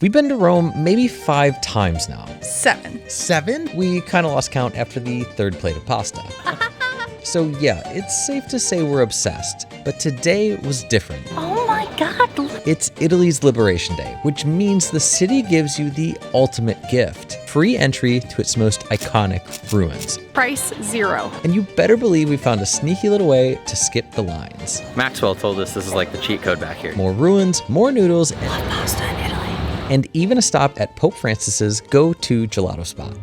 We've been to Rome maybe 5 times now. 7. 7? We kind of lost count after the 3rd plate of pasta. So yeah, it's safe to say we're obsessed, but today was different. Oh my God. It's Italy's Liberation Day, which means the city gives you the ultimate gift: free entry to its most iconic ruins. Price 0. And you better believe we found a sneaky little way to skip the lines. Maxwell told us this is like the cheat code back here. More ruins, more noodles, and Pasta in Italy. and even a stop at Pope Francis's go-to gelato spot.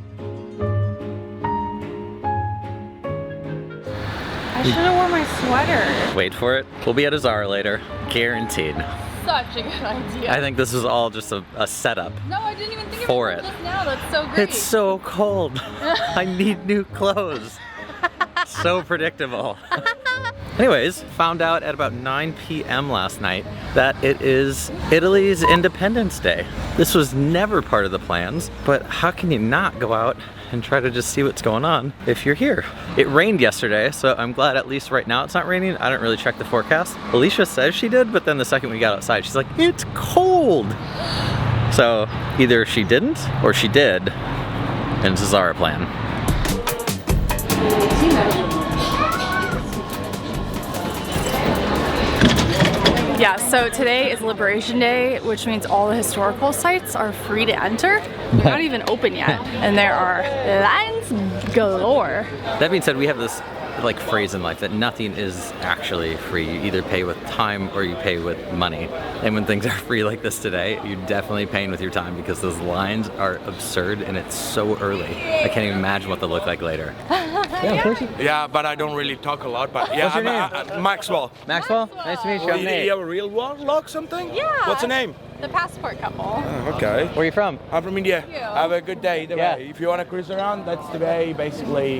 I should have worn my sweater. Wait for it. We'll be at a Zara later. Guaranteed. Such a good idea. I think this is all just a setup. No, I didn't even think For of it. this now. That's so great. It's so cold. I need new clothes. So predictable. Anyways, found out at about 9 p.m. last night that it is Italy's Independence Day. This was never part of the plans, but how can you not go out and try to just see what's going on if you're here? It rained yesterday, so I'm glad at least right now it's not raining. I didn't really check the forecast. Alicia says she did, but then the second we got outside, she's like, it's cold. So either she didn't or she did, and it's a Zara plan. Yeah, so today is Liberation Day, which means all the historical sites are free to enter. They're not even open yet, and there are lines galore. That being said, we have this like phrase in life that nothing is actually free. You either pay with time or you pay with money. And when things are free like this today, you're definitely paying with your time because those lines are absurd and it's so early. I can't even imagine what they'll look like later. Yeah, but I don't really talk a lot. But yeah, What's your name? I'm Maxwell. Maxwell? Nice to meet you. I'm You Nate. have a real log something? Yeah. What's the name? The passport couple. Oh, okay. Where are you from? I'm from India. Thank you. Have a good day. Either Yeah. way. If you want to cruise around, that's the way, basically.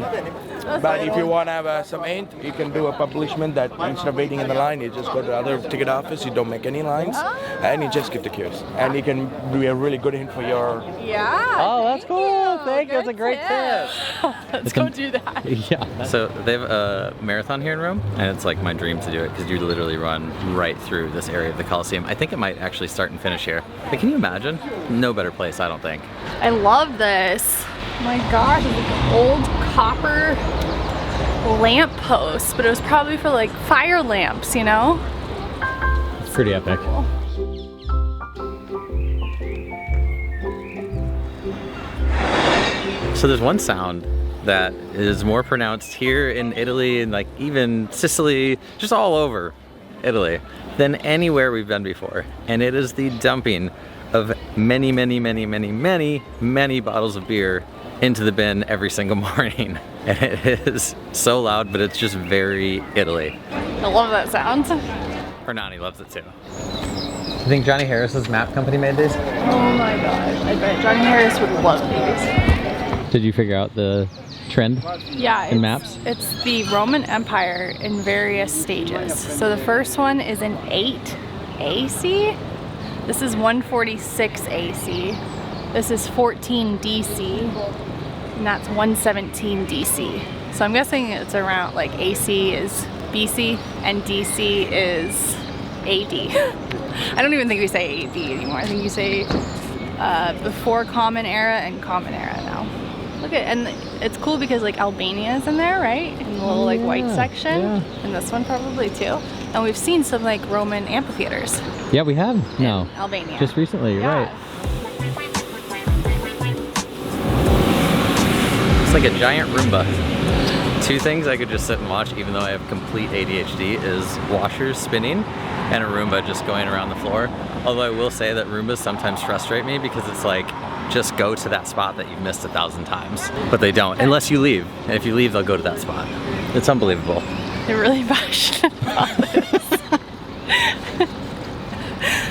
But if you want to have some hint, you can do a publishment that instead of waiting in the line, you just go to the other ticket office, you don't make any lines, and you just give the cues. And you can be a really good hint for your... Yeah. Oh, that's cool. Thank you. That's a great tip. Let's go do that. Yeah. So they have a marathon here in Rome, and it's like my dream to do it because you literally run right through this area of the Colosseum. I think it might actually start and finish here. But can you imagine? No better place, I don't think. I love this. Oh my gosh, it's like an old copper lamp post, but it was probably for like fire lamps, you know? It's pretty epic. So there's one sound that is more pronounced here in Italy and like even Sicily, just all over Italy, than anywhere we've been before. And it is the dumping of many, many, many, many, many, many bottles of beer into the bin every single morning. And it is so loud, but it's just very Italy. I love that sound. Hernani loves it too. You think Johnny Harris's map company made these? Oh my gosh, I bet Johnny Harris would love these. Did you figure out the trend? Yeah, In maps? It's the Roman Empire in various stages. So the first one is in 8 AC. This is 146 AC. This is 14 DC. And that's 117 DC. So I'm guessing it's around like AC is BC and DC is AD. I don't even think we say AD anymore. I think you say before Common Era and Common Era now. Look at, and it's cool because like Albania is in there, right? In the little like white section. yeah. And this one probably too. And we've seen some like Roman amphitheaters Yeah, we have. in Albania. Just recently, you're Yeah. right. It's like a giant Roomba. 2 things I could just sit and watch even though I have complete ADHD is washers spinning and a Roomba just going around the floor. Although I will say that Roombas sometimes frustrate me because it's like, just go to that spot that you've missed 1,000 times. But they don't, unless you leave. And if you leave, they'll go to that spot. It's unbelievable. They're really passionate about this.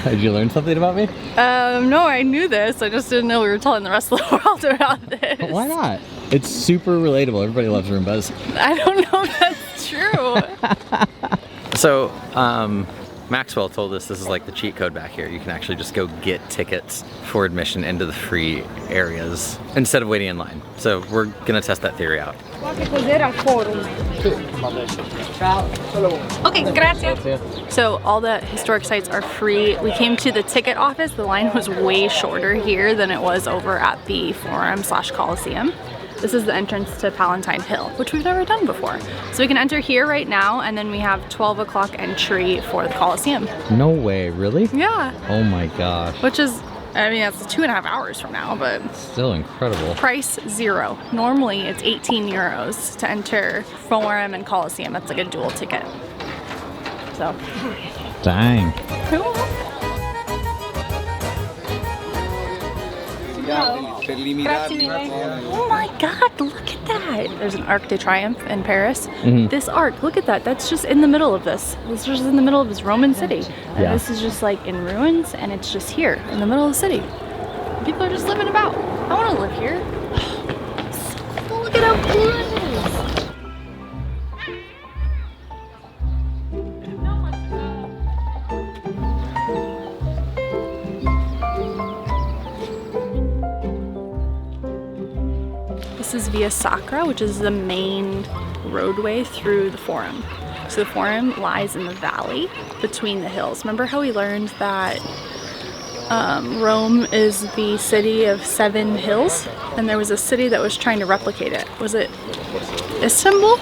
Did you learn something about me? No, I knew this. I just didn't know we were telling the rest of the world about this. Why not? It's super relatable. Everybody loves Roombas. I don't know if that's true. So, Maxwell told us this is like the cheat code back here. You can actually just go get tickets for admission into the free areas instead of waiting in line. So we're gonna test that theory out. Okay, gracias. So all the historic sites are free. We came to the ticket office. The line was way shorter here than it was over at the Forum/Coliseum. This is the entrance to Palatine Hill, which we've never done before. So we can enter here right now, and then we have 12 o'clock entry for the Coliseum. No way, really? Yeah. Oh my gosh. Which is, I mean, that's 2.5 hours from now, but Still incredible. price $0. Normally it's 18 euros to enter Forum and Coliseum. That's like a dual ticket. So, Dang. cool. Oh my God, look at that. There's an Arc de Triomphe in Paris. This arc, look at that. That's just in the middle of this. It's just in the middle of this Roman city. And Yeah. this is just like in ruins, and it's just here in the middle of the city. People are just living about. I want to live here. So cool. Look at how cool it is. This is Via Sacra, which is the main roadway through the Forum. So the Forum lies in the valley between the hills. Remember how we learned that Rome is the city of 7 hills? And there was a city that was trying to replicate it. Was it Istanbul?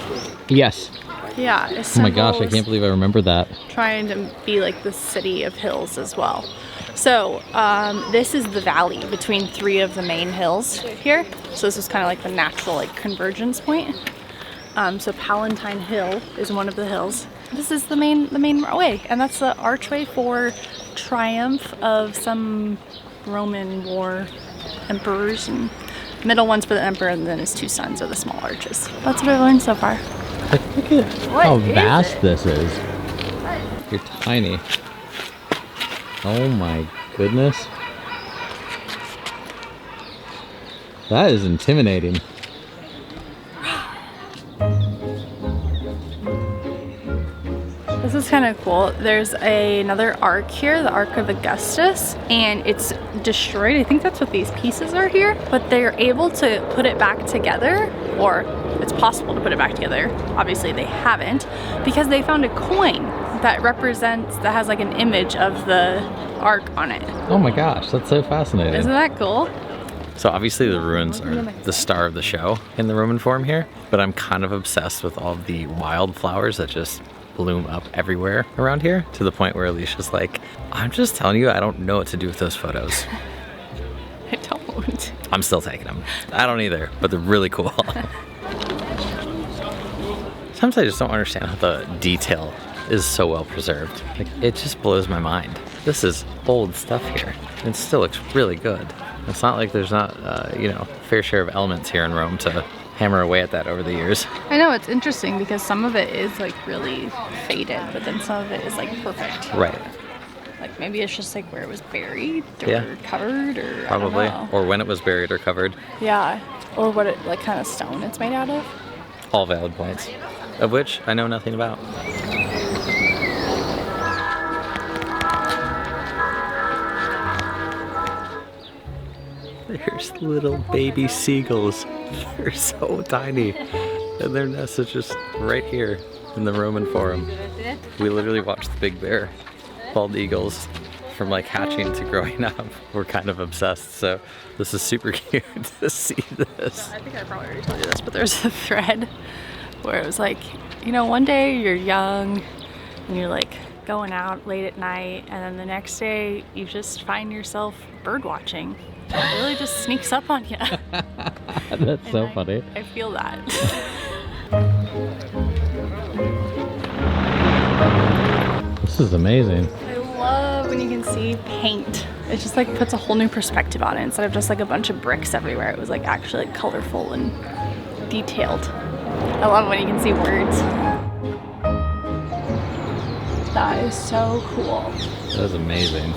Yes. Yeah, Oh my Istanbul gosh, I was can't believe I remember that. trying to be like the city of hills as well. So this is the valley between 3 of the main hills here. So this is kind of like the natural like convergence point. So Palatine Hill is one of the hills. This is the main way, and that's the archway for triumph of some Roman war emperors, and middle one's for the emperor, and then his 2 sons are the small arches. That's what I've learned so far. Like, look at how vast this is. You're tiny. Oh my goodness. That is intimidating. This is kind of cool. There's another arc here, the Arc of Augustus, and it's destroyed. I think that's what these pieces are here, but they're able to put it back together, or it's possible to put it back together. Obviously they haven't, because they found a coin that has like an image of the arc on it. Oh my gosh, that's so fascinating. Isn't that cool? So obviously the ruins are the star of the show in the Roman Forum here, but I'm kind of obsessed with all the wildflowers that just bloom up everywhere around here, to the point where Alicia's like, I'm just telling you, I don't know what to do with those photos. I don't. I'm still taking them. I don't either, but they're really cool. Sometimes I just don't understand how the detail is so well preserved. Like, it just blows my mind. This is old stuff here. It still looks really good. It's not like there's not, fair share of elements here in Rome to hammer away at that over the years. I know, it's interesting because some of it is like really faded, but then some of it is like perfect. Right. Like maybe it's just like where it was buried or covered, or Probably. I don't know. Or when it was buried or covered. Yeah, or what it like kind of stone it's made out of. All valid points, of which I know nothing about. There's little baby seagulls. They're so tiny. And their nest is just right here in the Roman Forum. We literally watched the Big Bear, bald eagles, from like hatching to growing up. We're kind of obsessed, so this is super cute to see this. I think I probably already told you this, but there's a thread where it was like, one day you're young and you're like going out late at night, and then the next day you just find yourself bird watching. It really just sneaks up on you. That's so funny. I feel that. This is amazing. I love when you can see paint. It just like puts a whole new perspective on it. Instead of just like a bunch of bricks everywhere, it was like actually like colorful and detailed. I love when you can see words. That is so cool. That is amazing.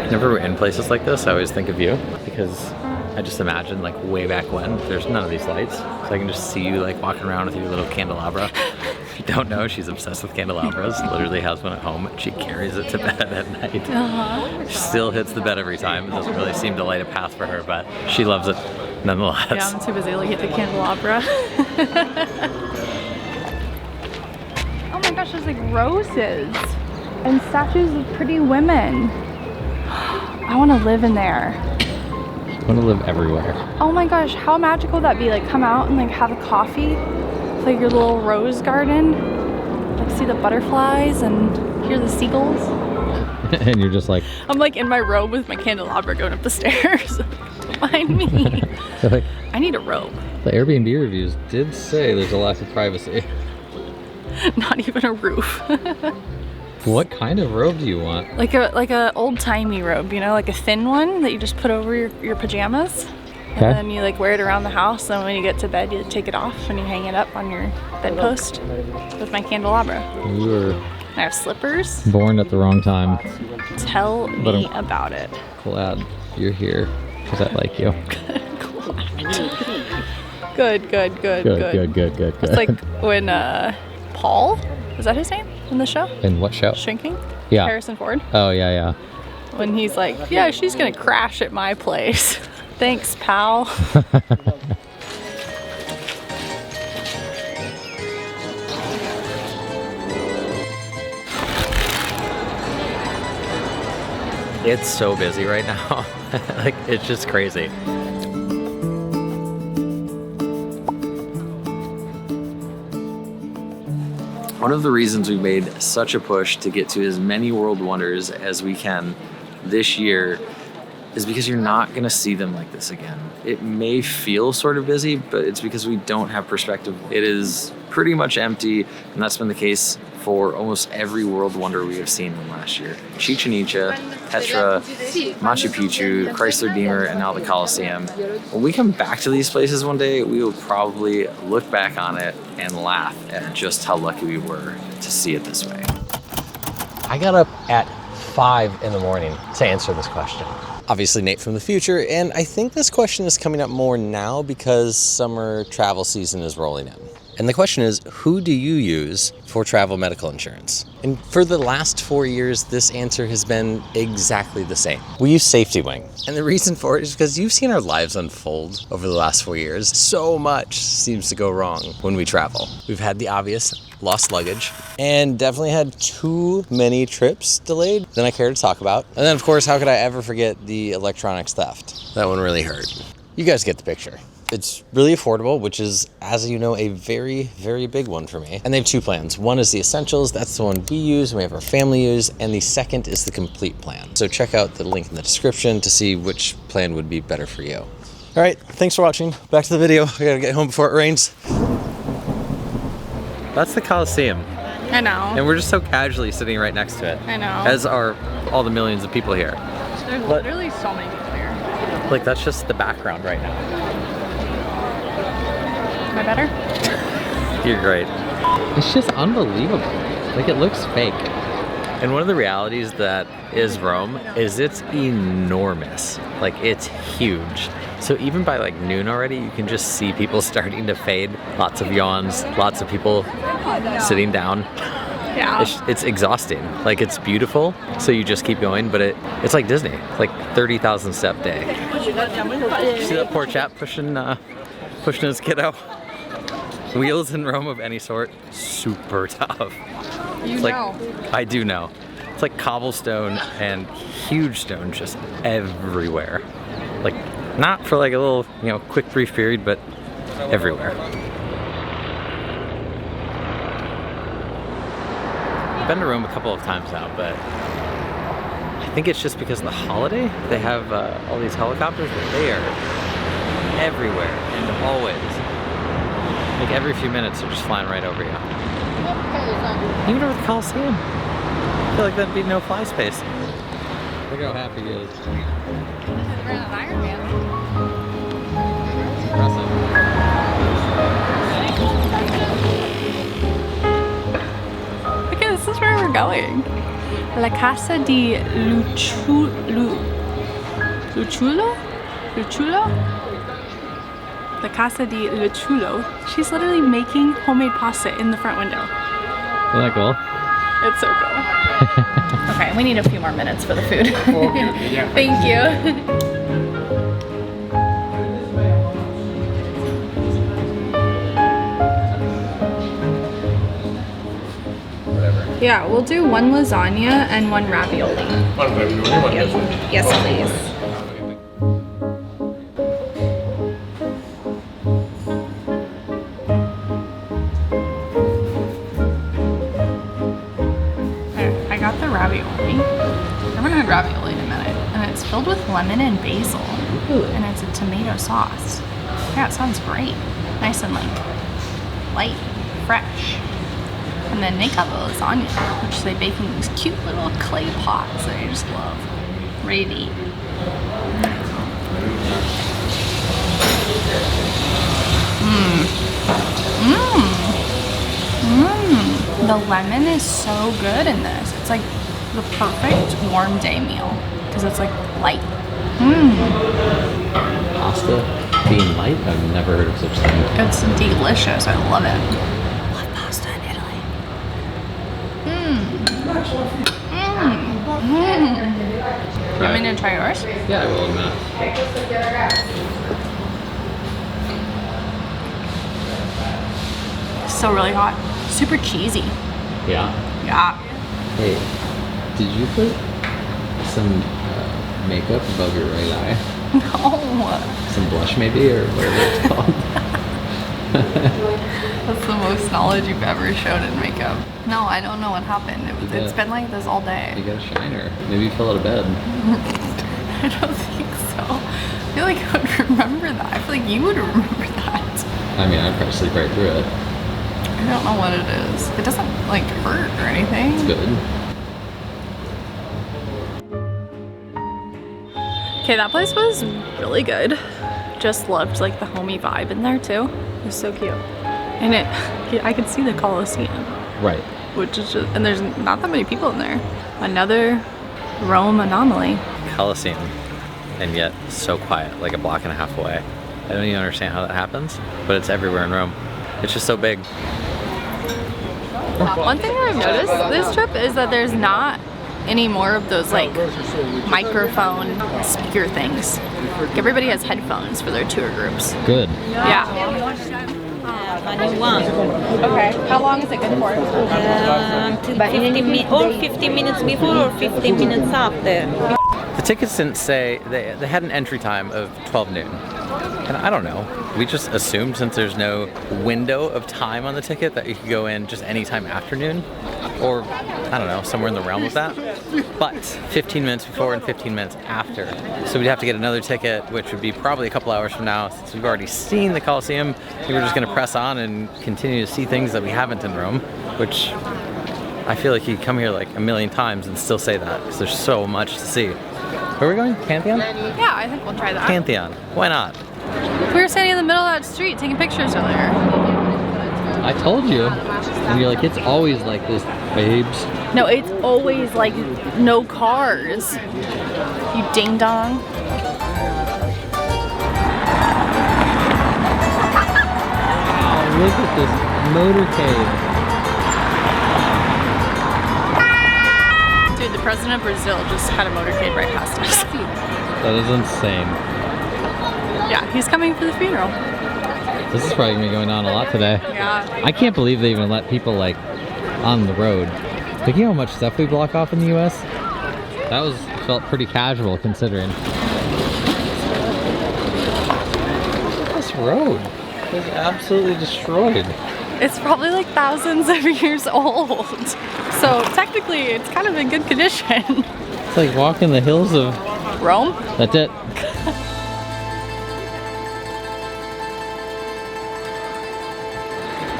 Whenever we're in places like this, I always think of you, because I just imagine like way back when, there's none of these lights. so I can just see you like walking around with your little candelabra. If you don't know, she's obsessed with candelabras. Literally has one at home and she carries it to bed at night. She still hits the bed every time. It doesn't really seem to light a path for her, but she loves it nonetheless. Yeah, I'm too busy looking at the candelabra. Oh my gosh, there's like roses and statues of pretty women. I want to live in there. I want to live everywhere. Oh my gosh, how magical would that be? Like come out and like have a coffee, with, like your little rose garden, like see the butterflies and hear the seagulls. And you're just like... I'm like in my robe with my candelabra going up the stairs. Don't mind me. Like, I need a robe. the Airbnb reviews did say there's a lack of privacy. Not even a roof. What kind of robe do you want? Like a old-timey robe, you know, like a thin one that you just put over your pajamas. Okay. And then you like wear it around the house, and when you get to bed you take it off and you hang it up on your bedpost with my candelabra. You were I have slippers. born at the wrong time. Tell But me about it. Glad you're here because I like you. Good. Good. It's like when Paul, is that his name in the show? In what show? Shrinking? Yeah. Harrison Ford. Oh, yeah. When he's like, yeah, she's gonna crash at my place. Thanks, pal. It's so busy right now. Like, it's just crazy. One of the reasons we made such a push to get to as many world wonders as we can this year is because you're not going to see them like this again. It may feel sort of busy, but it's because we don't have perspective. It is pretty much empty, and that's been the case for almost every world wonder we have seen in last year. Chichen Itza, Petra, Machu Picchu, Christ the Redeemer, and now the Colosseum. When we come back to these places one day, we will probably look back on it and laugh at just how lucky we were to see it this way. I got up at 5 in the morning to answer this question. Obviously Nate from the future, and I think this question is coming up more now because summer travel season is rolling in. And the question is, who do you use for travel medical insurance? And for the last 4 years, this answer has been exactly the same. We use Safety Wing. And the reason for it is because you've seen our lives unfold over the last 4 years. So much seems to go wrong when we travel. We've had the obvious, lost luggage, and definitely had too many trips delayed than I care to talk about. And then of course, how could I ever forget the electronics theft? That one really hurt. You guys get the picture. It's really affordable, which is, as you know, a very, very big one for me. And they have 2 plans. One is the Essentials, that's the one we use and we have our family use, and the second is the Complete plan. So check out the link in the description to see which plan would be better for you. All right, thanks for watching. Back to the video. I gotta get home before it rains. That's the Colosseum. I know. And we're just so casually sitting right next to it. I know. As are all the millions of people here. There's literally so many people here. Like, that's just the background right now. Am I better? You're great. It's just unbelievable. Like, it looks fake. And one of the realities that is Rome is it's enormous. Like, it's huge. So even by like noon already, you can just see people starting to fade. Lots of yawns, lots of people sitting down. Yeah. It's exhausting. Like, it's beautiful, so you just keep going, but it's like Disney. It's like 30,000 step day. See that poor chap pushing his kiddo? Wheels in Rome of any sort, super tough. You like, know. I do know. It's like cobblestone and huge stone just everywhere. Like, not for like a little, quick brief period, but everywhere. I've been to Rome a couple of times now, but I think it's just because of the holiday. They have all these helicopters, but they are everywhere and always. Like every few minutes they're just flying right over you. Even over the Colosseum. I feel like that'd be no fly space. Look how happy he is. Okay, this is where we're going. La Casa di Luchulo? the Casa di Le Chulo. She's literally making homemade pasta in the front window. Isn't that cool? It's so cool. Okay, we need a few more minutes for the food. Thank you. Yeah, we'll do one lasagna and one ravioli. One ravioli, one lasagna. Yes, please. I got the ravioli. I haven't had ravioli in a minute. And it's filled with lemon and basil. And it's a tomato sauce. Yeah, it sounds great. Nice and like light, fresh. And then they got the lasagna, which they bake in these cute little clay pots that I just love. Ready to eat. The lemon is so good in this. It's like the perfect warm day meal because it's like light. Pasta being light? I've never heard of such thing. It's delicious. I love it. I love pasta in Italy. You want me to try yours? Yeah, I will in a minute. So really hot. Super cheesy. Yeah? Yeah. Hey, did you put some makeup above your right eye? No. Some blush maybe, or whatever it's called? That's the most knowledge you've ever shown in makeup. No, I don't know what happened. It's been like this all day. You got a shiner. Maybe you fell out of bed. I don't think so. I feel like I would remember that. I feel like you would remember that. I mean, I'd probably sleep right through it. I don't know what it is. It doesn't like hurt or anything. It's good. Okay, that place was really good. Just loved like the homey vibe in there too. It was so cute. And I could see the Colosseum. Right. Which is just, and there's not that many people in there. Another Rome anomaly. Colosseum, and yet so quiet, like a block and a half away. I don't even understand how that happens, but it's everywhere in Rome. It's just so big. One thing that I've noticed this trip is that there's not any more of those like microphone speaker things. Like, everybody has headphones for their tour groups. Good. Yeah. Okay. How long is it good for? 50 minutes before or 15 minutes after. The tickets didn't say, they had an entry time of 12 noon. And I don't know, we just assumed since there's no window of time on the ticket that you could go in just any time after noon. Or, I don't know, somewhere in the realm of that. But 15 minutes before and 15 minutes after. So we'd have to get another ticket, which would be probably a couple hours from now. Since we've already seen the Colosseum, we were just gonna press on and continue to see things that we haven't in Rome, which I feel like you come here like a million times and still say that, because there's so much to see. Where are we going? Pantheon? Yeah, I think we'll try that. Pantheon. Why not? We were standing in the middle of that street taking pictures earlier. I told you. And you're like, it's always like this, babes. No, it's always like no cars. You ding dong. Wow, look at this motorcade. Dude, the president of Brazil just had a motorcade right past us. That is insane. Yeah, he's coming for the funeral. This is probably gonna be going on a lot today. Yeah. I can't believe they even let people like on the road. Like, you know how much stuff we block off in the US? That felt pretty casual considering. This road is absolutely destroyed. It's probably like thousands of years old. So technically it's kind of in good condition. It's like walking the hills of Rome? That's it.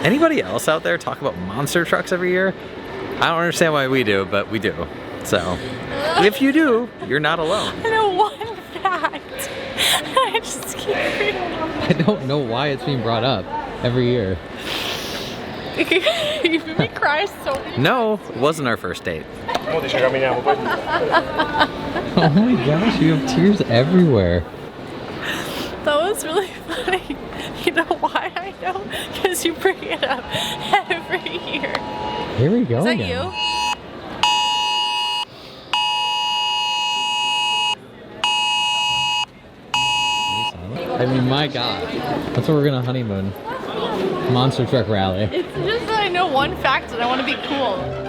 Anybody else out there talk about monster trucks every year? I don't understand why we do, but we do. So, if you do, you're not alone. I know one fact. I just keep reading. I don't know why it's being brought up every year. You made me cry so much. No, it wasn't our first date. Oh my gosh, you have tears everywhere. That was really funny. You know why I know? Because you bring it up every year. Here we go. Is that again. you? I mean, my God. That's where we're gonna honeymoon. Monster truck rally. It's just that I know one fact and I want to be cool.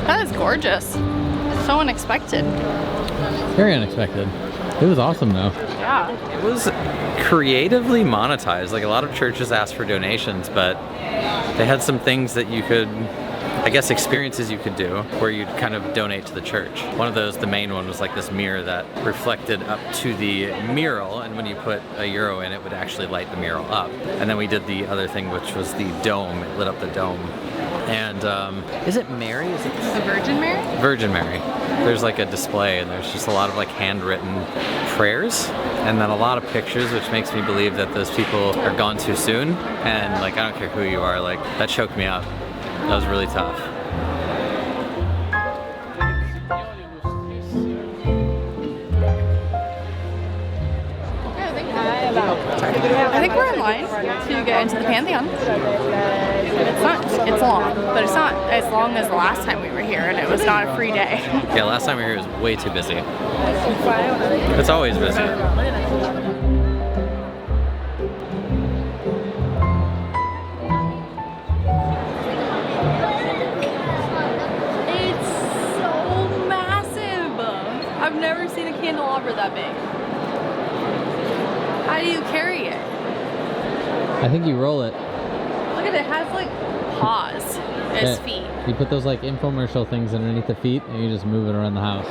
That is gorgeous. So unexpected. Very unexpected. It was awesome though. Yeah. It was creatively monetized. Like a lot of churches asked for donations, but they had some things that you could, I guess, experiences you could do where you'd kind of donate to the church. One of those, the main one, was like this mirror that reflected up to the mural, and when you put a euro in, it would actually light the mural up. And then we did the other thing, which was the dome. It lit up the dome. And is it Mary? Is it The Virgin Mary? Virgin Mary? There's like a display, and there's just a lot of like handwritten prayers, and then a lot of pictures, which makes me believe that those people are gone too soon. And like, I don't care who you are, like that choked me up. That was really tough. I think we're in line to get into the Pantheon. It's long, but it's not as long as the last time we were here, and it was not a free day. Yeah, last time we were here was way too busy. It's always busy. It's so massive. I've never seen a candelabra that big. How do you carry it? I think you roll it. Look at it, it has like paws as feet. You put those like infomercial things underneath the feet and you just move it around the house.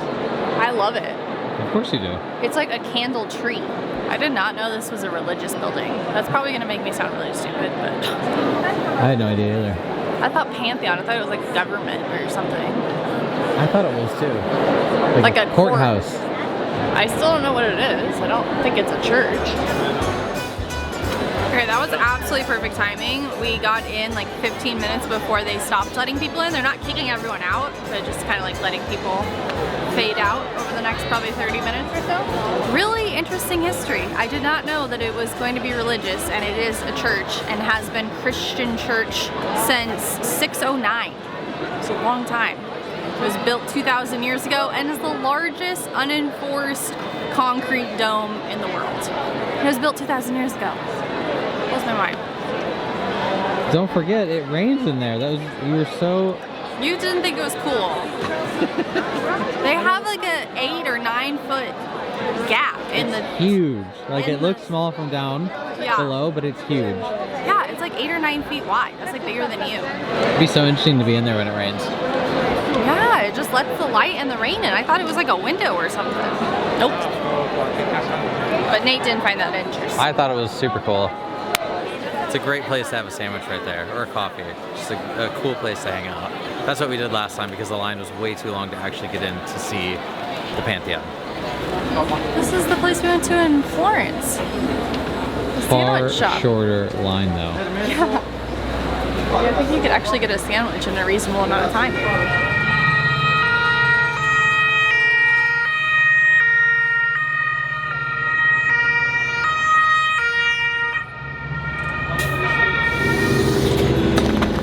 I love it. Of course you do. It's like a candle tree. I did not know this was a religious building. That's probably gonna make me sound really stupid, but I had no idea either. I thought Pantheon, I thought it was like government or something. I thought it was too. Like a courthouse. I still don't know what it is. I don't think it's a church. Okay, that was absolutely perfect timing. We got in like 15 minutes before they stopped letting people in. They're not kicking everyone out, but just kind of like letting people fade out over the next probably 30 minutes or so. Really interesting history. I did not know that it was going to be religious, and it is a church and has been Christian church since 609. It's a long time. It was built 2,000 years ago and is the largest unenforced concrete dome in the world. It was built 2,000 years ago. Blows my mind. Don't forget, it rains in there. That was, you were so... You didn't think it was cool. They have like a 8 or 9 foot gap in the... Huge. Like in it looks small from down below, but it's huge. Yeah, it's like 8 or 9 feet wide. That's like bigger than you. It'd be so interesting to be in there when it rains. Yeah, it just lets the light and the rain in. I thought it was like a window or something. Nope. But Nate didn't find that interesting. I thought it was super cool. It's a great place to have a sandwich right there, or a coffee. Just a cool place to hang out. That's what we did last time because the line was way too long to actually get in to see the Pantheon. This is the place we went to in Florence. The Far sandwich shop. shorter line though. Yeah. I think you could actually get a sandwich in a reasonable amount of time.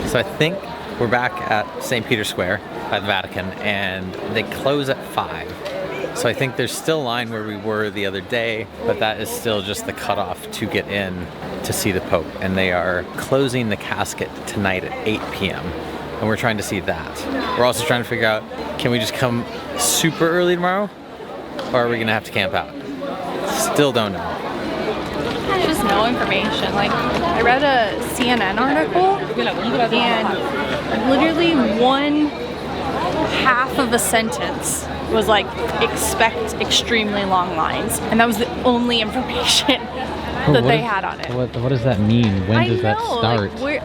So I think we're back at St. Peter's Square by the Vatican, and they close at 5. So I think there's still a line where we were the other day, but that is still just the cutoff to get in to see the Pope. And they are closing the casket tonight at 8 p.m. And we're trying to see that. We're also trying to figure out, can we just come super early tomorrow? Or are we gonna have to camp out? Still don't know. Just no information. Like, I read a CNN article, and literally one half of a sentence was like, expect extremely long lines. And that was the only information that they had on it. What does that mean? When does that start? Where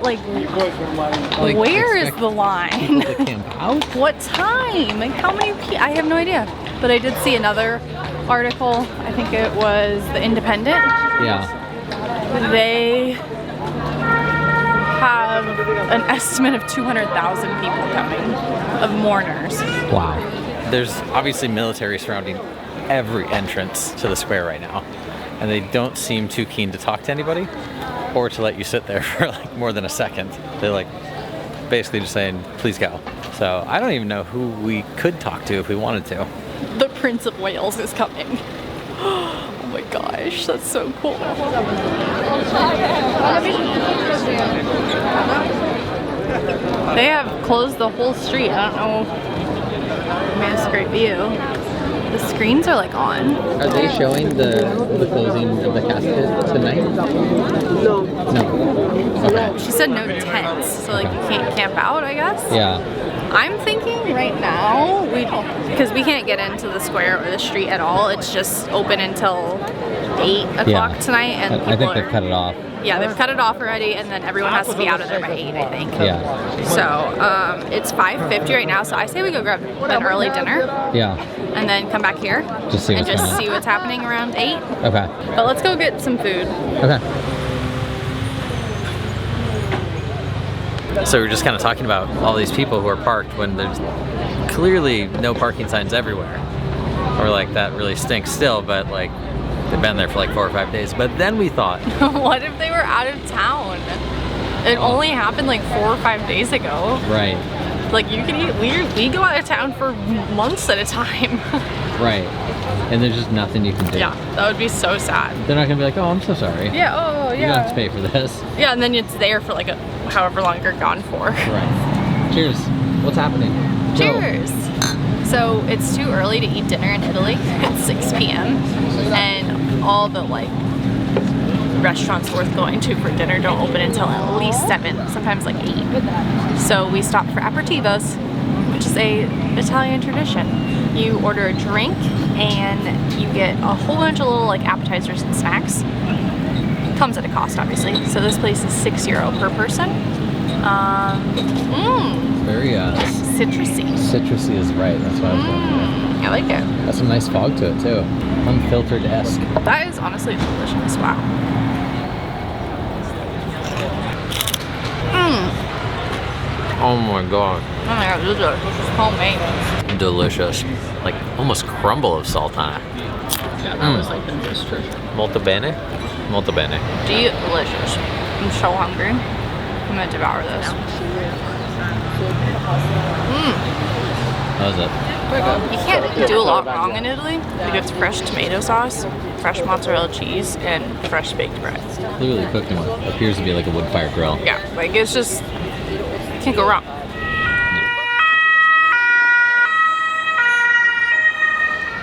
is the line? People to camp out? What time? Like how many people? I have no idea. But I did see another article. I think it was The Independent. Yeah. They have an estimate of 200,000 people coming, of mourners. Wow. There's obviously military surrounding every entrance to the square right now, and they don't seem too keen to talk to anybody or to let you sit there for like more than a second. They're like basically just saying, please go. So I don't even know who we could talk to if we wanted to. The Prince of Wales is coming. Oh my gosh, that's so cool. They have closed the whole street. I don't know. I mean, it's a great view. The screens are like on. Are they showing the closing of the casket tonight? No. No. Okay. She said no tents, so like you can't camp out, I guess. Yeah. I'm thinking right now, because we can't get into the square or the street at all. It's just open until 8 o'clock tonight, and I think they've cut it off. Yeah, they've cut it off already, and then everyone has to be out of there by 8, I think. Yeah. So it's 5:50 right now, so I say we go grab an early dinner. Yeah. And then come back here Just see and what's just going on. see what's happening around 8. Okay. But let's go get some food. Okay. So we're just kind of talking about all these people who are parked when there's clearly no parking signs everywhere. Or like that really stinks still, but like they've been there for like 4 or 5 days. But then we thought, What if they were out of town? It only happened like 4 or 5 days ago. Right. Like you can eat, we go out of town for months at a time. Right. And there's just nothing you can do. Yeah, that would be so sad. They're not gonna be like, oh, I'm so sorry. Yeah, oh You don't have to pay for this. Yeah, and then it's there for like however long you're gone for. Right. Cheers. What's happening? Go. Cheers. So it's too early to eat dinner in Italy. It's 6 p.m. and all the like restaurants worth going to for dinner don't open until at least 7, sometimes like 8. So we stopped for aperitivos, which is a Italian tradition. You order a drink and you get a whole bunch of little like appetizers and snacks. Comes at a cost, obviously. So this place is €6 per person. Very Citrusy. citrusy is right. That's what I was going I like it. Has some nice fog to it too. Unfiltered-esque. That is honestly delicious. Wow. oh my god, Oh my god, this is homemade. delicious. Like almost crumble of salt on it. Yeah, that was like the district. Molto bene? Molto bene. Delicious. I'm so hungry. I'm gonna devour this. How's it? You can't do a lot wrong in Italy. Like it's fresh tomato sauce, fresh mozzarella cheese, and fresh baked bread. Clearly cooked in what appears to be like a wood-fired grill. Yeah, like it's just, can't go wrong.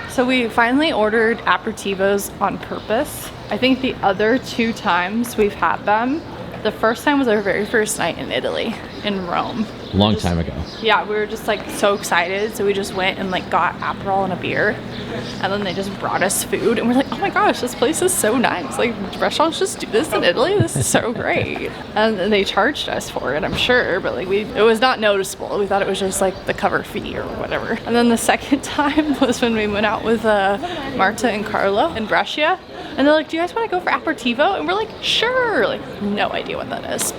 So we finally ordered aperitivos on purpose. I think the other 2 times we've had them, the first time was our very first night in Italy, in Rome. Long time ago. Yeah, we were just like so excited, so we just went and like got Aperol and a beer, and then they just brought us food, and we're like, oh my gosh, this place is so nice. Like restaurants just do this in Italy. This is so great. And then they charged us for it, I'm sure, but like it was not noticeable. We thought it was just like the cover fee or whatever. And then the second time was when we went out with Marta and Carlo in Brescia, and they're like, do you guys want to go for aperitivo? And we're like, sure. Like no idea what that is.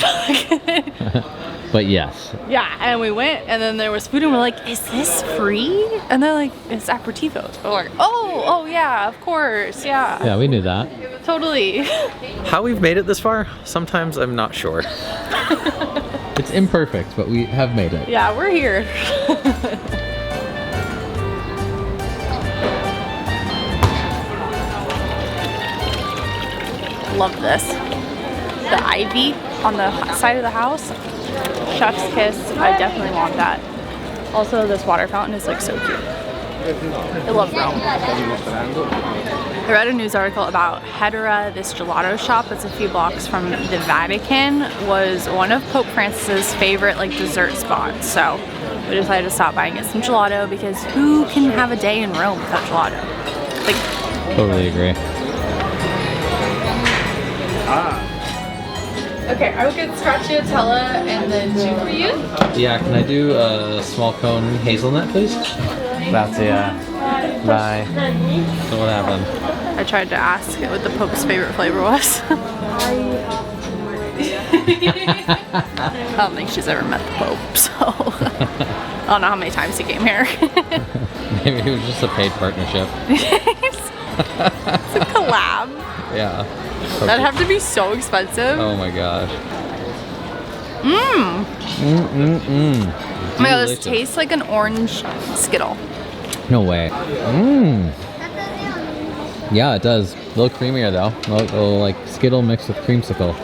But yes. Yeah, and we went, and then there was food, and we're like, is this free? And they're like, it's aperitivos. We're like, oh yeah, of course, yeah. Yeah, we knew that. Totally. How we've made it this far, sometimes I'm not sure. It's imperfect, but we have made it. Yeah, we're here. Love this. The ivy on the side of the house. Chef's kiss. I definitely want that. Also, this water fountain is like so cute. I love Rome. I read a news article about Hedera, this gelato shop that's a few blocks from the Vatican, was one of Pope Francis's favorite like dessert spots. So we decided to stop by and get some gelato because who can have a day in Rome without gelato? Like, Totally agree. Okay, I will get stracciatella and then 2 for you. Yeah, can I do a small cone hazelnut, please? Grazie. Bye. So what happened? I tried to ask what the Pope's favorite flavor was. I don't think she's ever met the Pope, so I don't know how many times he came here. Maybe it was just a paid partnership. It's a collab. Yeah. That'd have to be so expensive. Oh my gosh. Mmm. Oh my god, this Delicious. tastes like an orange Skittle. No way. Mmm. Yeah, it does. A little creamier though. A little like Skittle mixed with creamsicle.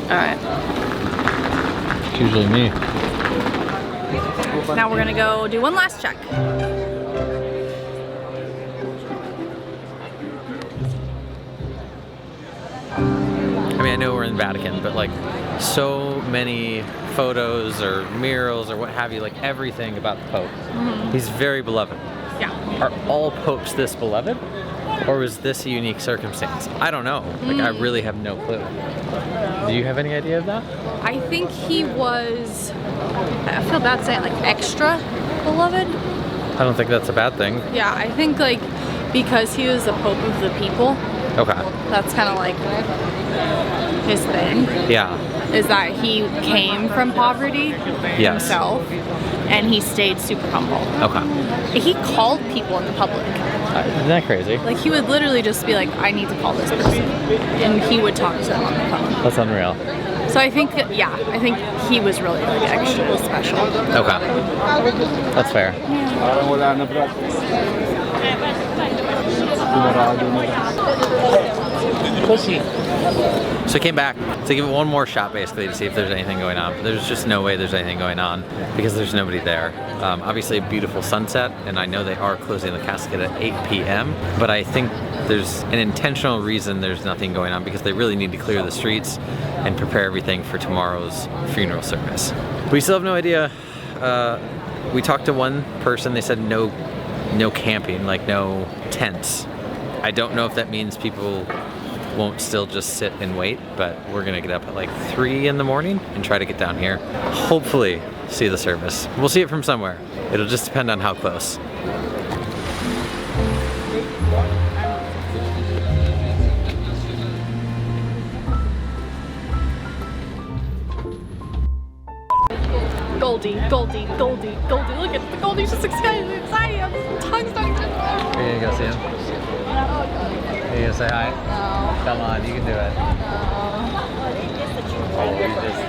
Alright. It's usually me. Now we're gonna go do one last check. I mean, I know we're in the Vatican, but like so many photos or murals or what have you, like everything about the Pope. He's very beloved. Yeah. Are all popes this beloved? Or was this a unique circumstance? I don't know. Like, I really have no clue. Do you have any idea of that? I think he was, I feel bad saying, like extra beloved. I don't think that's a bad thing. Yeah, I think like because he was the Pope of the people, Okay. that's kind of like his thing. Yeah. Is that he came from poverty Yes. himself and he stayed super humble. Okay. He called people in the public. Isn't that crazy? Like he would literally just be like, I need to call this person. And he would talk to them on the phone. That's unreal. So I think, yeah, I think he was really like extra special. Okay. That's fair. So I came back to give it one more shot basically to see if there's anything going on. But there's just no way there's anything going on because there's nobody there. Obviously a beautiful sunset, and I know they are closing the casket at 8 p.m. But I think there's an intentional reason there's nothing going on because they really need to clear the streets and prepare everything for tomorrow's funeral service. We still have no idea. We talked to one person, they said no camping, like no tents. I don't know if that means people won't still just sit and wait, but we're gonna get up at like 3 in the morning and try to get down here. Hopefully see the service. We'll see it from somewhere. It'll just depend on how close. Goldie, Goldie, Goldie, Goldie. Look at the Goldie's just excited. I'm tongue starting to. Are you gonna go see him? Are you gonna say hi? No. Come on, you can do it. Oh, you just...